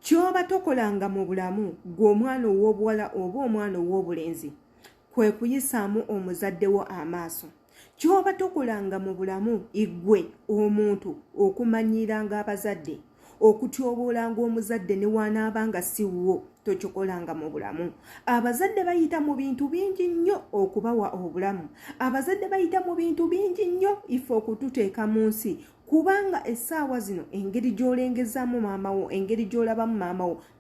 Kyoba tokolanga mu bulamu gw'omwana ow'obuwala oba omwana ow'obulenzi kwe kuyisaamu omuzadde wo amaaso. Kyoba tokolanga mu bulamu igwe omuntu okumanyiranga abazadde, okutyoboolanga omuzadde ne wanaabanga siwo, tokikolanga mu bulamu. Abazadde bayita mu bintu bingi nnyo okubawa obulamu. Abazadde bayita mu bintu bingi nnyo ife okututeeka mu nsi. Kubanga essaawa zino engeri gy'olengezaamu maama wo, engeri gy'olabamu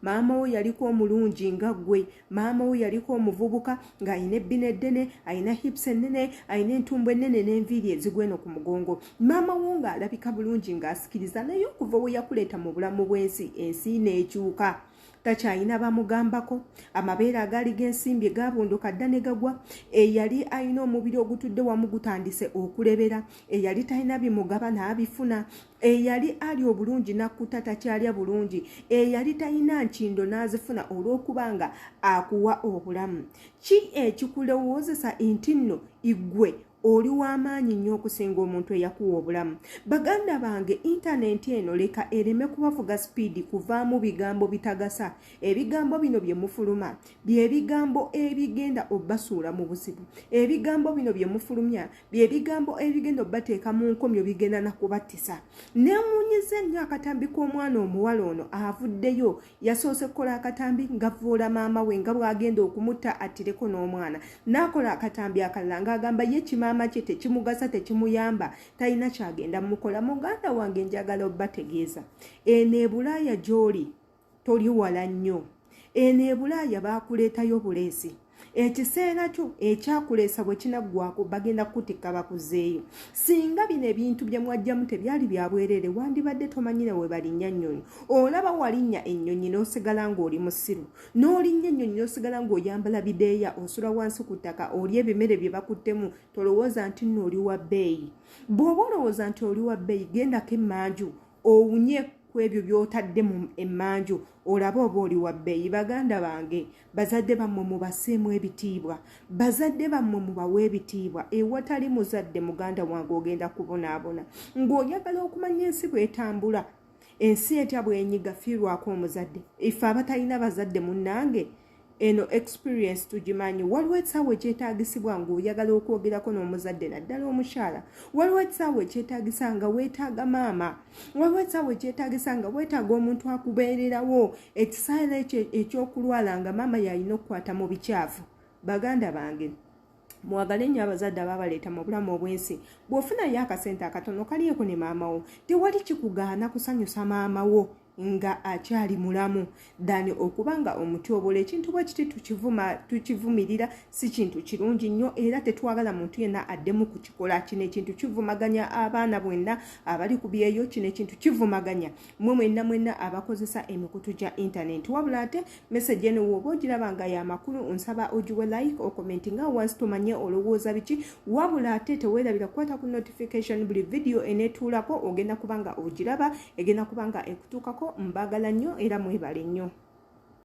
maama wo yaliko omulungi nga ggwe, maama wo yaliko omuvubuka ng'alina ebbina eddene, alina hips ennene, alina entumbu ennene n'enviiri ezigwa eno ku mugongo. Maama wo ng'alabika bulungi ng'asikiriza, naye okuva we yakuleeta mu bulamu bw'ensi, ensi n'ekyuka. Takyalina bamugambako, amabeere agaali g'ensimbi gaabondoka dda ne gagwa, eyali alina omubiri ogutudde wamu gutandise okulebera, eyali talina bimugaba n'abifuna, eyali ali obulungi nakkuta takyalya bulungi, eyali talina nkindo n'azifuna olw'okubanga akuwa obulamu. Ki ekikulowoozesa nti nno igwe oli w'amaanyi nnyo okusinga omuntu eyakuwa obulamu? Baganda bange, intaneti eno leka ereme kubavuga sipiidi kuvaamu bigambo bitagasa. Ebigambo bino bye mufuluma bye bigambo ebigenda obbasuula mu buzibu. Ebigambo bino bye mufulumya bye bigambo ebigenda obbateeka mu nkomyo, bigenda nakubattisa. Neewuunyiza nnyo akatambi k'omwana omuwala ono avuddeyo, yasoose kukola akatambi ng'avvoola maama we nga bw'agenda okumutta attireko n'omwana, n'akola akatambi akalala ng'agamba ye maama kye tekimugasa, tekimuyamba, talina kyagenda mukola. Muganda wange, njagala obbategeeza, eno e Bulaaya gy'oli toli wala nnyo. Eno e Bulaaya baakuleetayo buleesi. Ekiseera kyo ekyakuleesa bwe kinaggwako bagenda kukutikka bakuzeeyo. Singa bino ebintu bye mwajjamu tebyali bya bwereere, wandibadde tomanyire we balinnya nnyonyi. Olaba walinnya ennyonyi n'osigala ng'oli musiru, n'olinnya ennyonyi n'osigala ng'oyambala bideeya, osula wansi ku ttaka, olya ebimere bye bakuttemu, tolowooza nti nno oli wa bbeeyi. Bw'oba olowooza nti oli wa bbeeyi, gendako emmanju owunye ku ebyo by'otadde mu emmanju, olaba oba oli wa bbeeyi. Baganda bange, bazadde bammwe mubaseemu ebitiibwa, bazadde bammwe mubawe ebitiibwa. Ewatali muzadde, muganda wange, ogenda kubonaabona. Ng'oyagala okumanya ensi bw'etambula, ensi etya bw'enyiga, fiirwako omuzadde. Ife abatalina bazadde munnange, eno experience tugimanyi. Waliwo ekisaawe ekyetaagisibwa ng'oyagala okwogerako n'omuzadde, naddala omukyala. Waliwo ekisaawe ekyetaagisa nga weetaaga maama. Waliwo ekisaawe ekyetaagisa nga weetaaga omuntu akubeererawo. Ekisaala ekyo ekyokulwala nga maama yalina okukwata mu bikyafu. Baganda bange, mwagale nnyo abazadde ababaleeta mu bulamu obw'ensi. Bw'ofunayo akasente akatono kalyeko ne maama wo, tewali kikugaana kusanyusa maama wo nga akyali mulamu dani okubanga omutyobola. Ekintu bwe kiti tukivumirira, si kintu kirungi nnyo, era tetwagala muntu yenna addemu kukikola. Kino ekintu kivumaganya abaana bwenna abali ku byeyo, kino ekintu kivumaganya mmwe mwenna abakozesa emikutu gya intaneti. Wabula ate message eno w'oba ogiraba nga y'amakulu, nsaba ogiwe like, okomenti nga wansi tumanye olowooza biki. Wabula ate teweerabira kukwata ku notification buli video eneetuulako, ogenda kubanga ogiraba, egenda kubanga ekutuukako. Mbagala nnyo era mwebale nnyo.